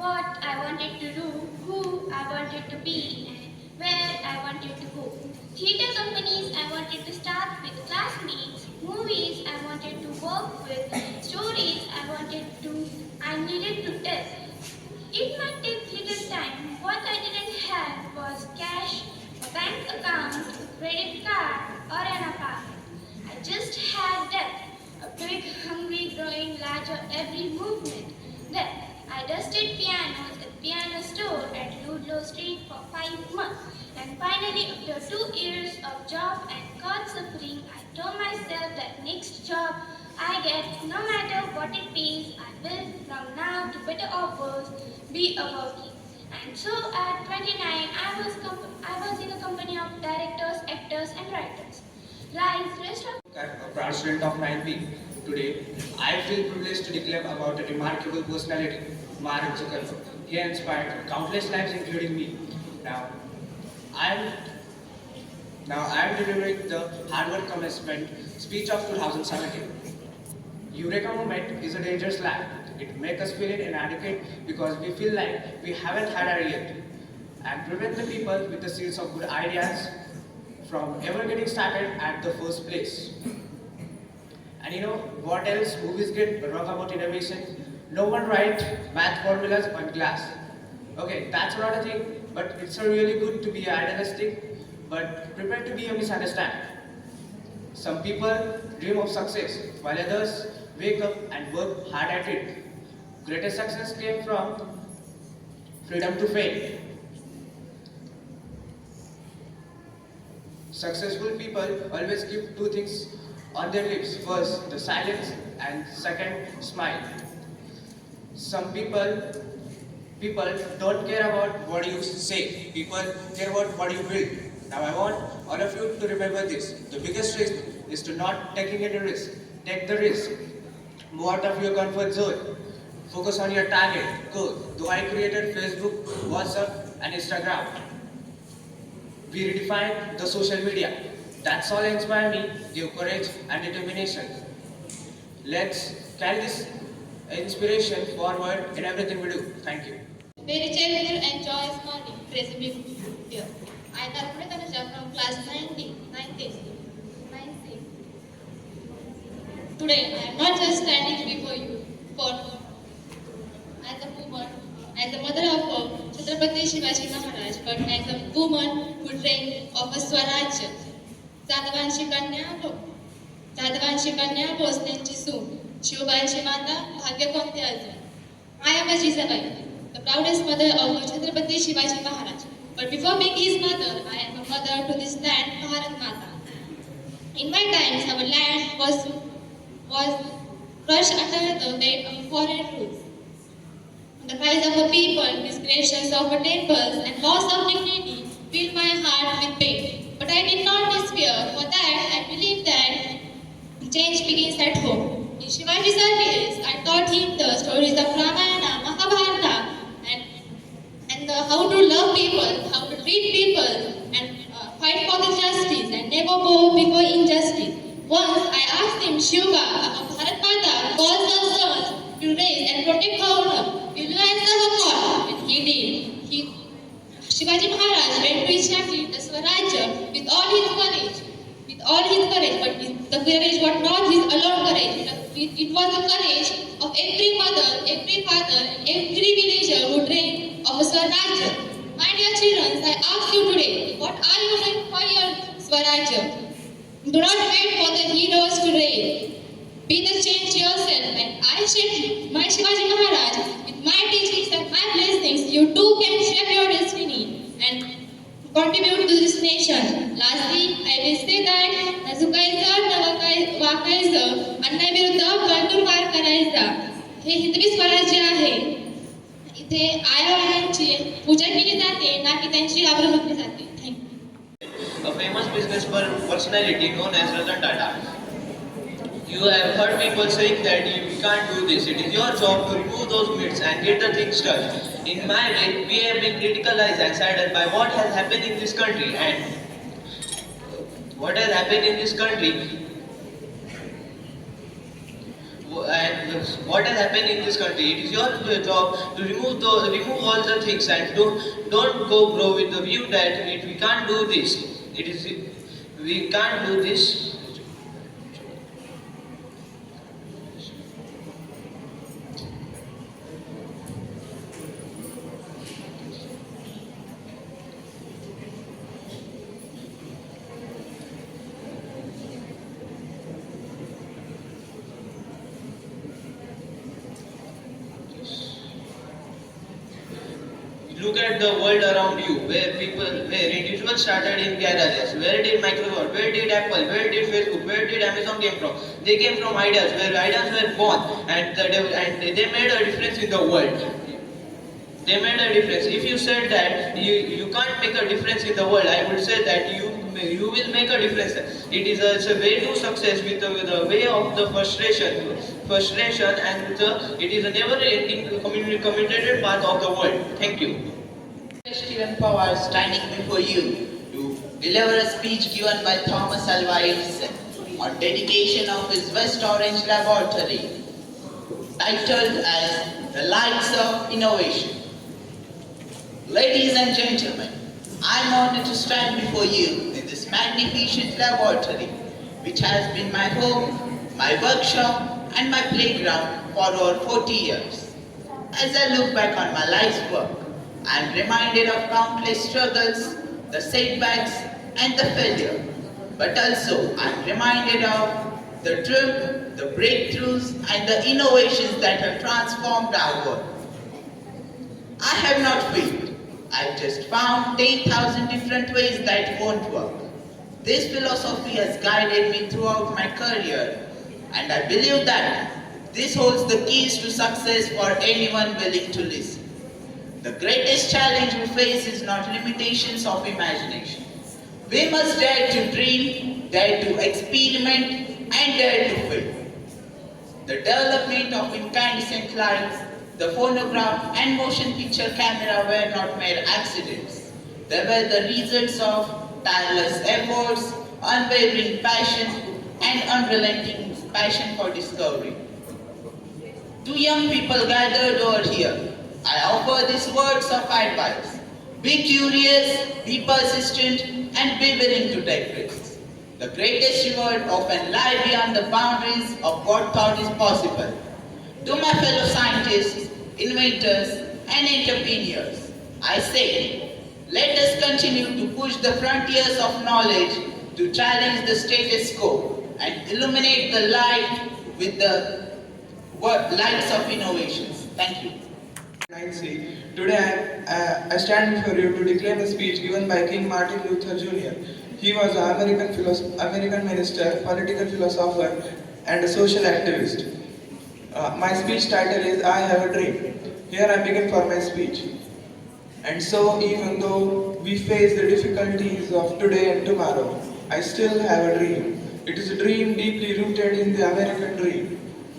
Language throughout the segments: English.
what I wanted to do, who I wanted to be, and where I wanted to go. Theatre companies I wanted to start with classmates, movies I wanted to work with, stories I needed to tell. It might take little time. What I didn't have was cash, a bank account, a credit card, or an apartment. I just had depth, a big, hungry, growing larger every movement. Then I dusted pianos at piano store at Ludlow Street for 5 months. And finally, after 2 years of job and God suffering, I told myself that next job I get, no matter what it pays, I will from now to better or worse be a working. And so at 29, I was in a company of directors, actors, and writers. Rise, rest of A proud student of 9B. Today, I feel privileged to declare about a remarkable personality, Mark Zuckerberg. He inspired countless lives, including me. Now, I am delivering the Harvard commencement speech of 2017. Eureka moment is a dangerous lie. It makes us feel inadequate because we feel like we haven't had our yet, and prevent the people with the seeds of good ideas from ever getting started at the first place. And you know what else movies get wrong about innovation? No one writes math formulas on glass. Okay, that's not a thing, but it's a really good to be idealistic, but prepared to be a misunderstanding. Some people dream of success, while others wake up and work hard at it. Greatest success came from freedom to fail. Successful people always keep two things on their lips. First, the silence, and second, smile. Some people don't care about what you say. People care about what you build. Now I want all of you to remember this. The biggest risk is to not taking any risk. Take the risk. Move out of your comfort zone. Focus on your target. Go. Though I created Facebook, WhatsApp, and Instagram, we redefine the social media. That's all inspire me, give courage and determination. Let's carry this inspiration forward in everything we do. Thank you. Very cheerful and joyous morning. Praise be here. I am Ahmednagar from class 9C. Today I am not just standing before you for as a woman, as a mother of Chhatrapati Shivaji Maharaj, but as a woman who dreamed of a Swaraj. जाधवांची कन्या भोसलेंची सून, शिवबाईची माता, भाग्य कोणते अजून. I am a Jizabai, the proudest mother of Chhatrapati Shivaji Maharaj. But before being his mother, I am a mother to this land, Bharat Mata. In my times, our land was crushed under the weight of foreign rule. The cries of a people, disgraces of a temples, and loss of dignity filled my heart with pain. But I did not despair. For that, I believe that change begins at home. In Shivaji's service, I taught him the stories of Ramayana, Mahabharata, and how to love people, how to treat people, and fight for the justice, and never bow before injustice. Once I asked him, Shiva, Bharat Mata calls her sons to raise and protect her honor. Will you answer her call? And he did. Shivaji Maharaj went to establish the Swarajya with all his courage. But the courage was not his alone courage. It was the courage of every mother, every father, and every villager who dreamed of a Swarajya. My dear children, I ask you today, what are you doing for your Swarajya? Do not wait for the heroes to reign. Be the change yourself, and I shape my Shivaji Maharaj with my teachings and my blessings. You too can shape your destiny and contribute to this nation. Lastly, I will say that नजुकायचं न वाकायचं अन्यायाविरुद्ध कंटूरवार करायचा हे हिंदवी स्वराज्य आहे. इथे आयावायांची पूजा केली जाते, ना की त्यांची आबरू घातली जाते. A famous business personality known as Ratan Tata. You have heard people saying that we can't do this. It is your job to remove those myths and get the things done. In my way, we have been criticized and saddened by what has happened in this country, and what has happened in this country. and what has happened in this country. It is your job to remove all the things and don't go grow with the view that we can't do this. It is we can't do this. Look at the world around you, where individuals started in garages. Where did Microsoft, where did Apple, where did Facebook, where did Amazon came from? They came from ideas, where ideas were born, and they made a difference in the world. They made a difference. If you said that you can't make a difference in the world, I would say that you will make a difference. It's a way to success with the way of the frustration, and it is a never-ending communicated path of the world. Thank you. Stephen Power standing before you to deliver a speech given by Thomas Alva Edison on dedication of his West Orange laboratory, titled as The Lights of Innovation. Ladies and gentlemen, I am honored to stand before you in this magnificent laboratory, which has been my home, my workshop, and my playground for over 40 years. As I look back on my life's work, I am reminded of countless struggles, the setbacks, and the failure. But also, I am reminded of the dream, the breakthroughs, and the innovations that have transformed our world. I have not failed. I just found 10,000 different ways that won't work. This philosophy has guided me throughout my career, and I believe that this holds the keys to success for anyone willing to listen. The greatest challenge we face is not limitations of imagination. We must dare to dream, dare to experiment, and dare to fail. The development of incandescent lights, the phonograph and motion picture camera were not mere accidents. They were the results of tireless efforts, unwavering passion, and unrelenting passion for discovery. To young people gathered over here, I offer these words of advice. Be curious, be persistent, and be willing to take risks. The greatest reward often lies beyond the boundaries of what thought is possible. To my fellow scientists, inventors, and entrepreneurs, I say, let us continue to push the frontiers of knowledge to challenge the status quo and illuminate the light with the lights of innovations. Thank you. 9C. Today I stand before you to declare a speech given by King Martin Luther Jr. He was an American minister, political philosopher, and a social activist. My speech title is I Have a Dream. Here I begin for my speech. And so, even though we face the difficulties of today and tomorrow, I still have a dream. It is a dream deeply rooted in the American dream.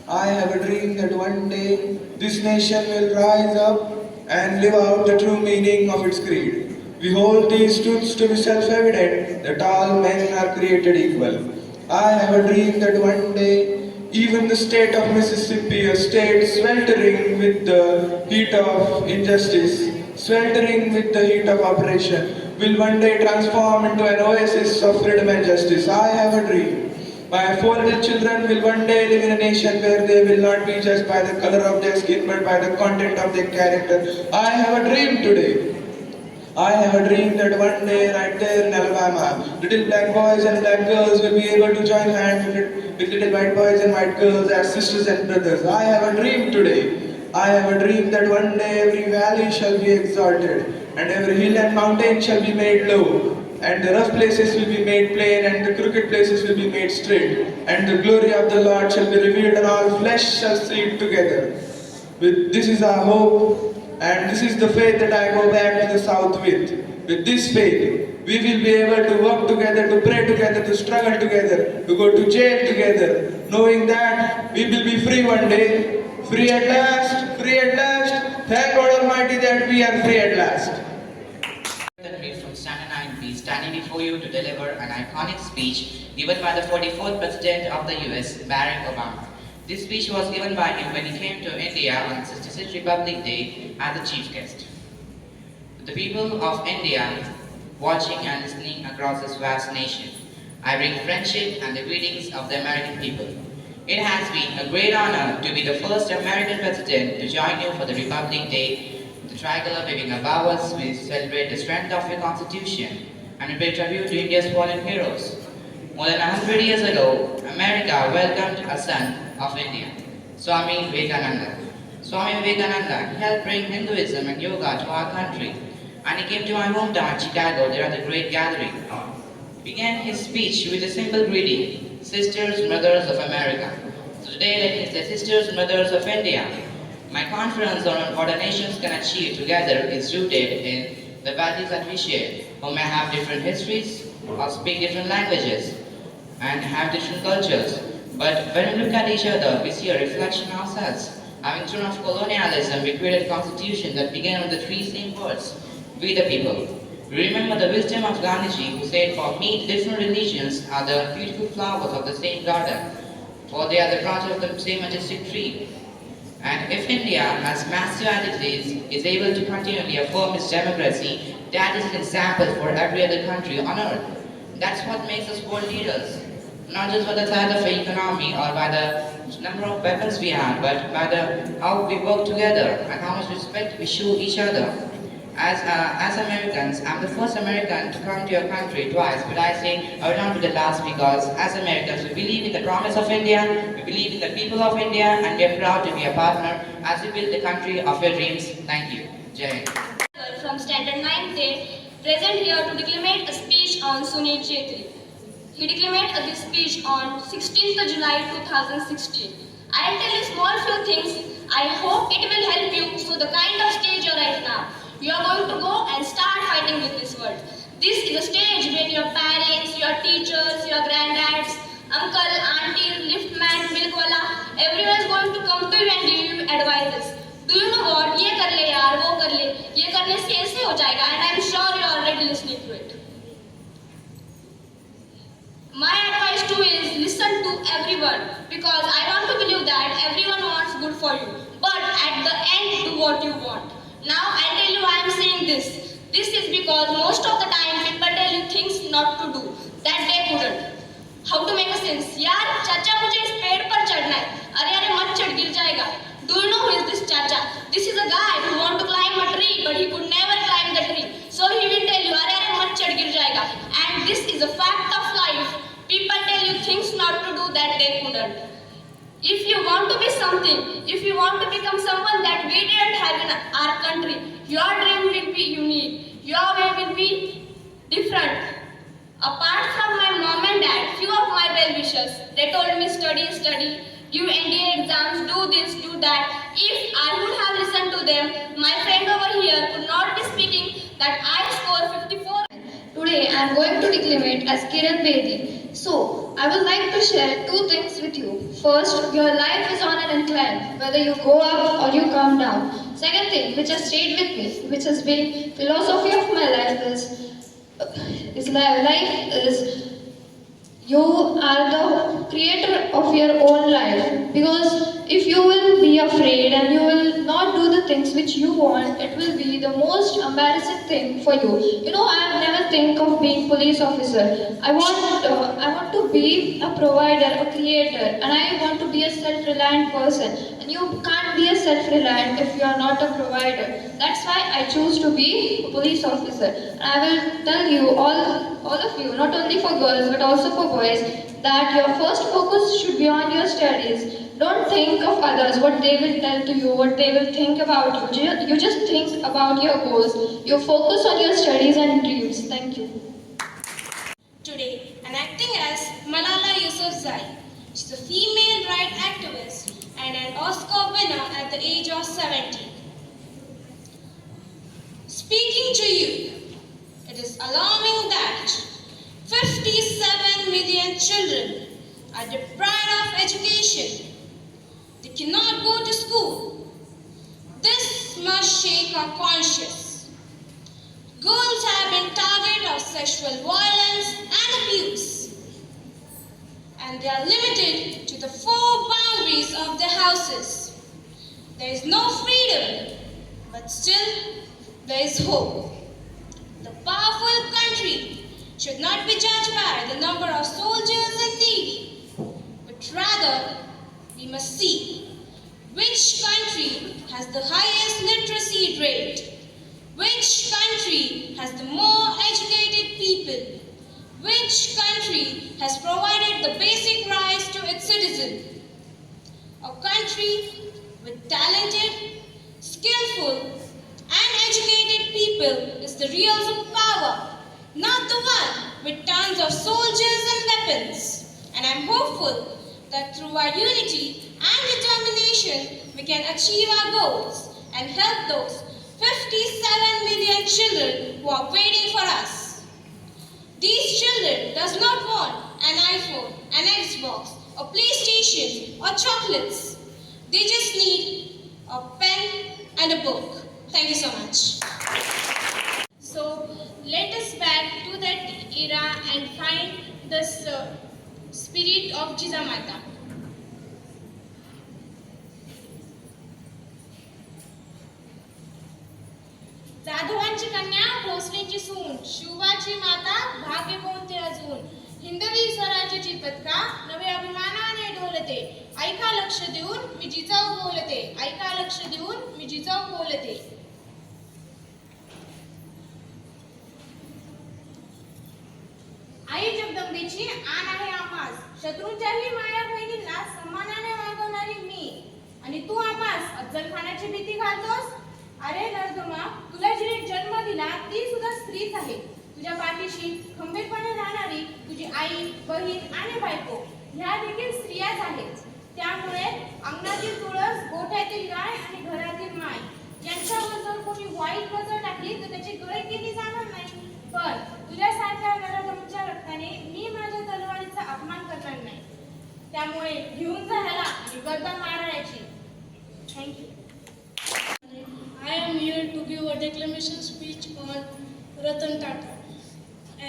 I have a dream that one day this nation will rise up and live out the true meaning of its creed. We hold these truths to be self-evident, that all men are created equal. I have a dream that one day even the state of Mississippi, a state sweltering with the heat of injustice, sweltering with the heat of oppression, will one day transform into an oasis of freedom and justice. I have a dream. My 4 little children will one day live in a nation where they will not be judged by the color of their skin but by the content of their character. I have a dream today. I have a dream that one day right there in Alabama, little black boys and black girls will be able to join hands with little white boys and white girls as sisters and brothers. I have a dream today. I have a dream that one day every valley shall be exalted and every hill and mountain shall be made low, and the rough places will be made plain, and the crooked places will be made straight, and the glory of the Lord shall be revealed, and all flesh shall see it together. This is our hope, and this is the faith that I go back to the south with. With this faith, we will be able to work together, to pray together, to struggle together, to go to jail together, knowing that we will be free one day. Free at last, free at last. Thank God Almighty that we are free at last. From Standard 9B, standing before you to deliver an iconic speech given by the 44th President of the US, Barack Obama. This speech was given by him when he came to India on 66th Republic Day as the chief guest. To the people of India watching and listening across this vast nation, I bring friendship and the greetings of the American people. It has been a great honor to be the first American president to join you for the Republic Day. The tricolor waving above us, we celebrate the strength of your constitution and we pay tribute to India's fallen heroes. More than 100 years ago, America welcomed a son of India, Swami Vivekananda. Swami Vivekananda helped bring Hinduism and yoga to our country, and he came to my hometown, Chicago, there at the Great Gathering. He began his speech with a simple greeting, Sisters, Mothers of America. So today, let me say, Sisters, Mothers of India. My conference on what our nations can achieve together is rooted in the values that we share, who may have different histories, or speak different languages, and have different cultures. But when we look at each other, we see a reflection ourselves. Having thrown off colonialism, we created a constitution that began with the three same words, we the people. We remember the wisdom of Gandhiji, who said, for me, different religions are the beautiful flowers of the same garden, for they are the branches of the same majestic tree. And if India, as massive as it is able to continually affirm its democracy, that is an example for every other country on earth. That's what makes us world leaders. Not just by the size of the economy or by the number of weapons we have, but by how we work together and how much respect we show each other. As Americans, I'm the first American to come to your country twice, but I say I will not be the last because as Americans, we believe in the promise of India, we believe in the people of India, and we are proud to be a partner as we build the country of your dreams. Thank you. Jai Hind. From Standard 9th present here to declaim a speech on Sunil Chetri. He declaimed this speech on 16th July 2016. I'll tell you small few things. I hope it will help you so the kind of stage you're right now. You are going to go and start fighting with this world. This is a stage when your parents, your teachers, your granddads, uncle, auntie, liftman, milkwala, everyone is going to come to you and give you advices. Do you know what? ये कर ले यार, वो कर ले. ये करने से ऐसे हो जाएगा, and I'm sure you are already listening to it. My advice too is listen to everyone because I want to believe that everyone wants good for you. But at the end, do what you want. Now I tell you why I am saying this. This is because most of the time people tell you things not to do that they couldn't. How to make a sense? यार चाचा मुझे इस पेड़ पर चढ़ना है. अरे मत चढ़ गिर जाएगा. Do you know who is this chacha? This is a guy who want to climb a tree but he could never climb the tree. So he will tell you अरे मत चढ़ गिर जाएगा. And this is a fact of life. People tell you things not to do that they couldn't. If you want to be something, if you want to become someone that we didn't have in our country, your dream will be unique. Your way will be different. Apart from my mom and dad, few of my well-wishers, they told me study, give NDA exams, do this, do that. If I would have listened to them, my friend over here could not be speaking that I score 54. Today I am going to declaim it as Kiran Bedi. So, I would like to share two things with you. First, your life is on an incline, whether you go up or you come down. Second thing, which has stayed with me, which has been philosophy of my life is you are the creator of your own life. Because if you will be afraid and you will not do the things which you want, it will be the most embarrassing thing for you. You know, I have never think of being police officer. I want to be a provider, a creator, and I want to be a self-reliant person. And you can't be a self-reliant if you are not a provider. That's why I choose to be a police officer. And I will tell you, all of you, not only for girls but also for boys, that your first focus should be on your studies. Don't think of others, what they will tell to you, what they will think about you. You just think about your goals. You focus on your studies and dreams. Thank you. Today, I'm acting as Malala Yousafzai. She's a female rights activist and an Oscar winner at the age of 70. Speaking to you, it is alarming that 57 million children are deprived of education. They cannot go to school. This must shake our conscience. Girls have been target of sexual violence and abuse. and they are limited to the four boundaries of their houses. There is no freedom, but still there is hope. The powerful country should not be judged by the number of soldiers and navy, but rather we must see which country has the highest literacy rate, which country has the more educated people, which country has provided the basic rights to its citizens. A country with talented, skillful, and educated people is the real superpower, not the one with tons of soldiers and weapons. And I'm hopeful that through our unity and determination, we can achieve our goals and help those 57 million children who are waiting for us. These children does not want an iPhone, an Xbox, a PlayStation, or chocolates. They just need a pen and a book. Thank you so much. So let us back to that era and find the spirit of Jizamata. जाधवांची कन्या भोसलेची सून, शिवबाची माता भाग्य कोणते अजून. हिंदवी स्वराज्याची पदका नवे अभिमानाने डोलते. ऐका लक्ष देऊन मी जिजाऊ बोलते. ऐका लक्ष देऊन मी जिजाऊ बोलते. आई जगदंबेची आण आहे आम्हास. शत्रूंच्याही माया बहिणींना सन्मानाने वागवणारी मी. आणि तू आम्हास अफजल खानाची भीती घालतोस. अरे नरदमा, तुला जिने जन्म दिला ती सुद्धा स्त्रीच आहे. तुझ्या पाठीशी खंबीरपणे राहणारी तुझी आई, बहीण आणि बायको ह्या देखील स्त्रियाच आहेत. त्यामुळे अंगणातील तुळस, गोठ्यातील गाय आणि घरातील माय यांच्यावर जर कोणी वाईट नजर टाकली तर त्याची गय केली जाणार नाही. पण तुझ्यासारख्या नरदमच्या रक्ताने मी माझ्या तलवारीचा अपमान करणार नाही. त्यामुळे घेऊन जा ह्याला आणि गर्दन मारायची. Thank you. I am here to give a declamation speech on Ratan Tata.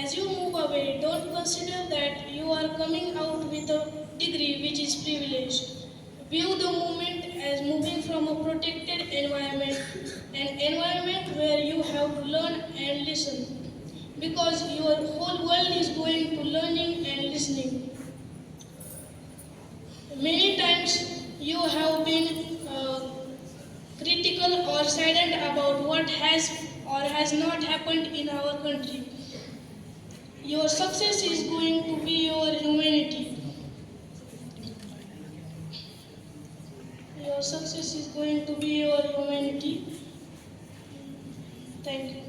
As you move away, don't consider that you are coming out with a degree which is privileged. View the movement as moving from a protected environment, an environment where you have to learn and listen, because your whole world is going to learning and listening. Many times you have been critical or saddened about what has or has not happened in our country. Your success is going to be your humanity. Your success is going to be your humanity. Thank you.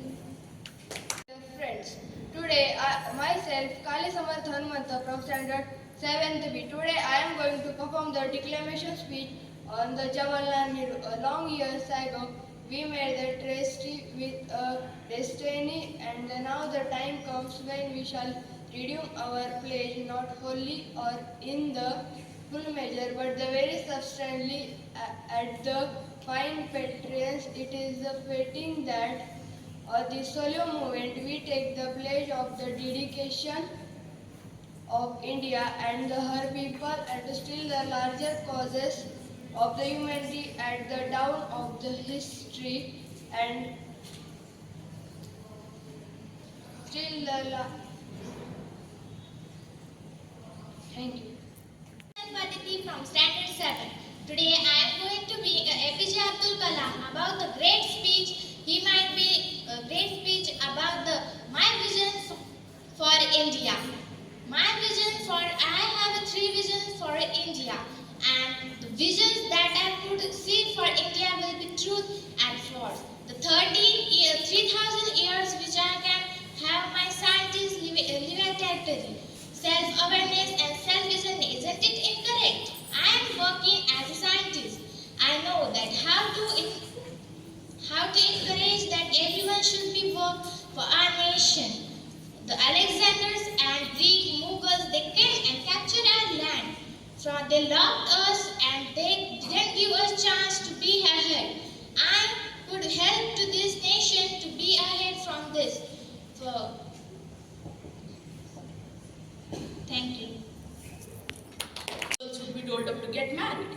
Friends, today myself, Kali Samarth Hanumanta from standard 7th B. Today I am going to perform the declamation speech on the Jawaharlal Nehru. A long years ago, we made the treaty with a destiny, and now the time comes when we shall redeem our pledge, not wholly or in the full measure, but the very substantially at the fine patrons. It is fitting that the solemn moment we take the pledge of the dedication of India and her people, and still the larger causes of the humanity at the dawn of the history, and still the thank you. Paditi from Standard 7. Today I am going to be APJ Abdul Kalam about the great speech. He might be a great speech about my vision for India. My vision for I have three visions for India, and the visions that I could see for India will be truth and force. The 3,000 years which I can have my scientists live actively. Self-awareness and self-vision, isn't it incorrect? I am working as a scientist. I know that how to encourage that everyone should be work for our nation. The Alexanders and Greek Mughals, they came and captured our land. They locked us and they didn't give us chance to be ahead. I could help to this nation to be ahead from this. So, thank you. old enough to get married.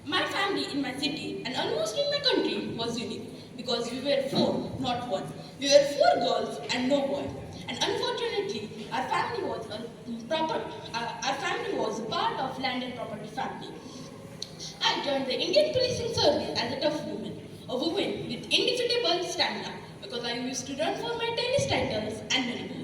My family in my city and almost in my country was unique because we were four, not one. We were four girls and no boy. And unfortunately, our family was our family was a part of land and property family. I joined the Indian policing service as a tough woman, a woman with indefatigable stamina because I used to run for my tennis titles and many more.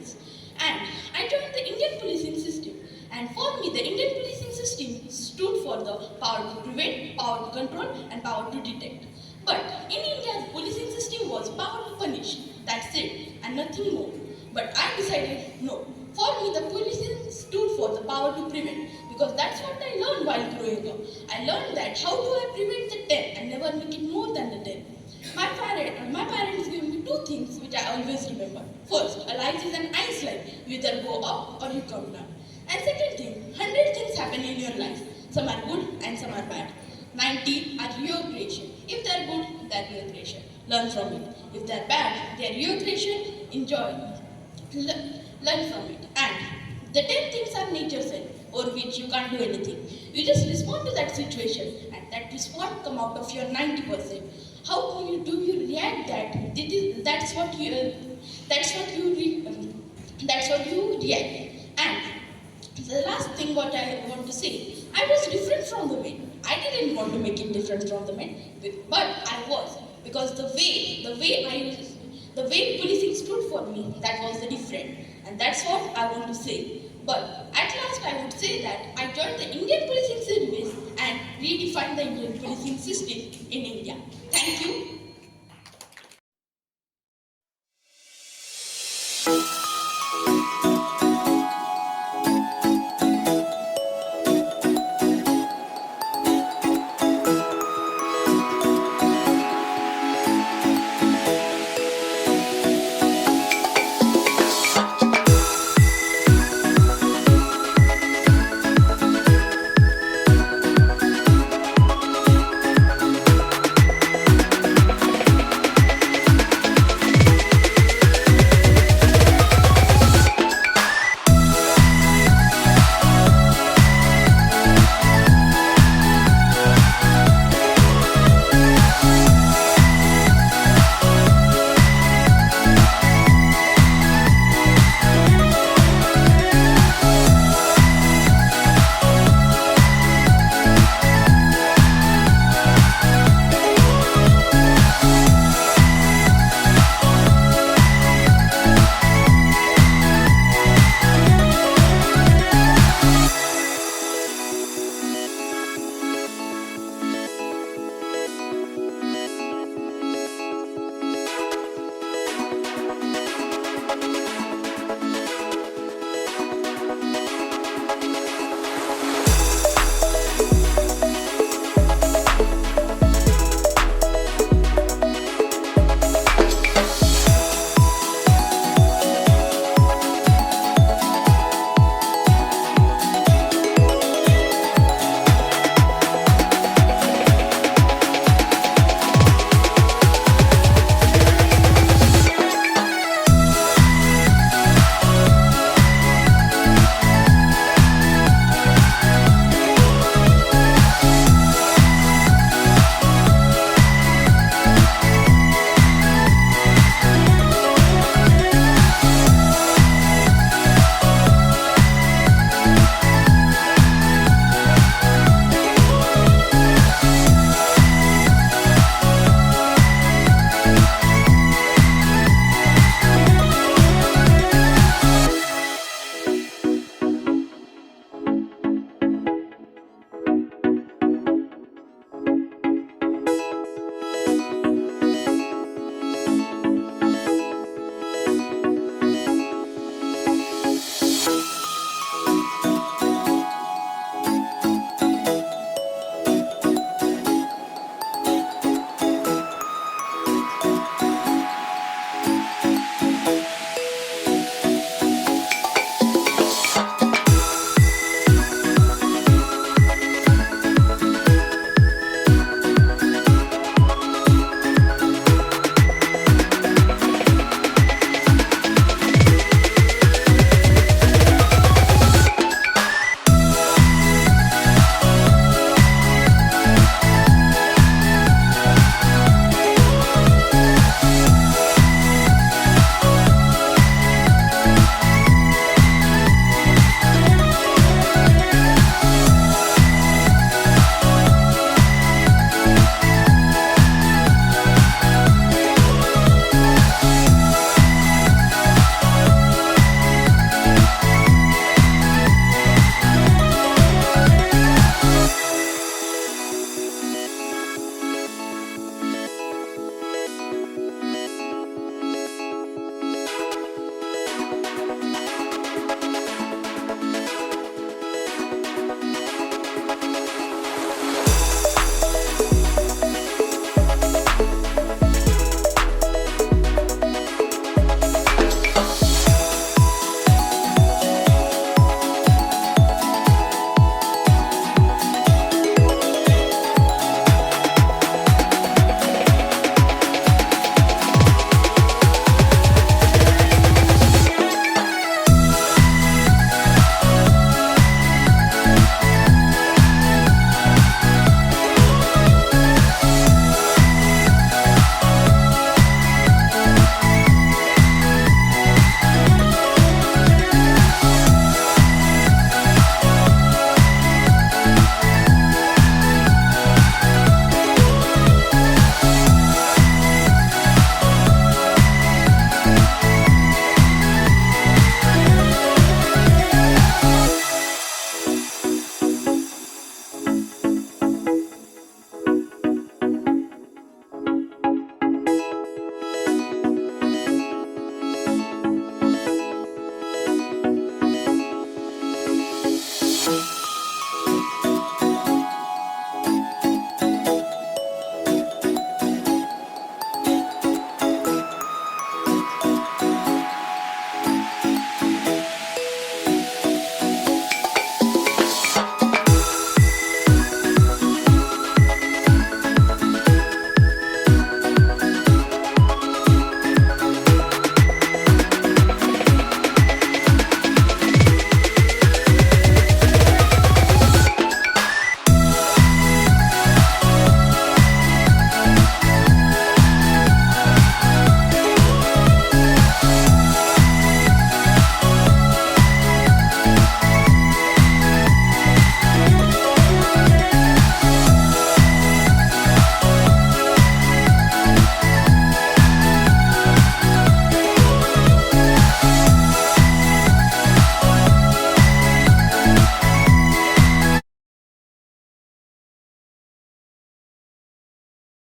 And I joined the Indian policing system. And for me, the Indian policing system stood for the power to prevent, power to control, and power to detect. But in India, the policing system was power to punish. That's it, and nothing more. But I decided no. For me, the policing stood for the power to prevent because that's what I learned while growing up. I learned that how do I prevent the 10 and never make it more than the 10. My parents gave me two things which I always remember. First, a life is an ice slide. You either go up or you come down. And second thing, 100 things happen in your life. Some are good and some are bad. 90 are your creation. If they are good, they are your creation. Learn from it. If they are bad, they are your creation. Enjoy it. Learn from it. And the 10 things are nature said, over which you can't do anything. You just respond to that situation, and that response come out of your 90%. How do you react that? That's what you react. And the last thing what I want to say, I was different from the men. I didn't want to make it different from the men, but I was because the way policing stood for me, that was the different, and that's what I want to say. But at last, I would say that I joined the Indian policing service and redefined the Indian policing system in India. Thank you.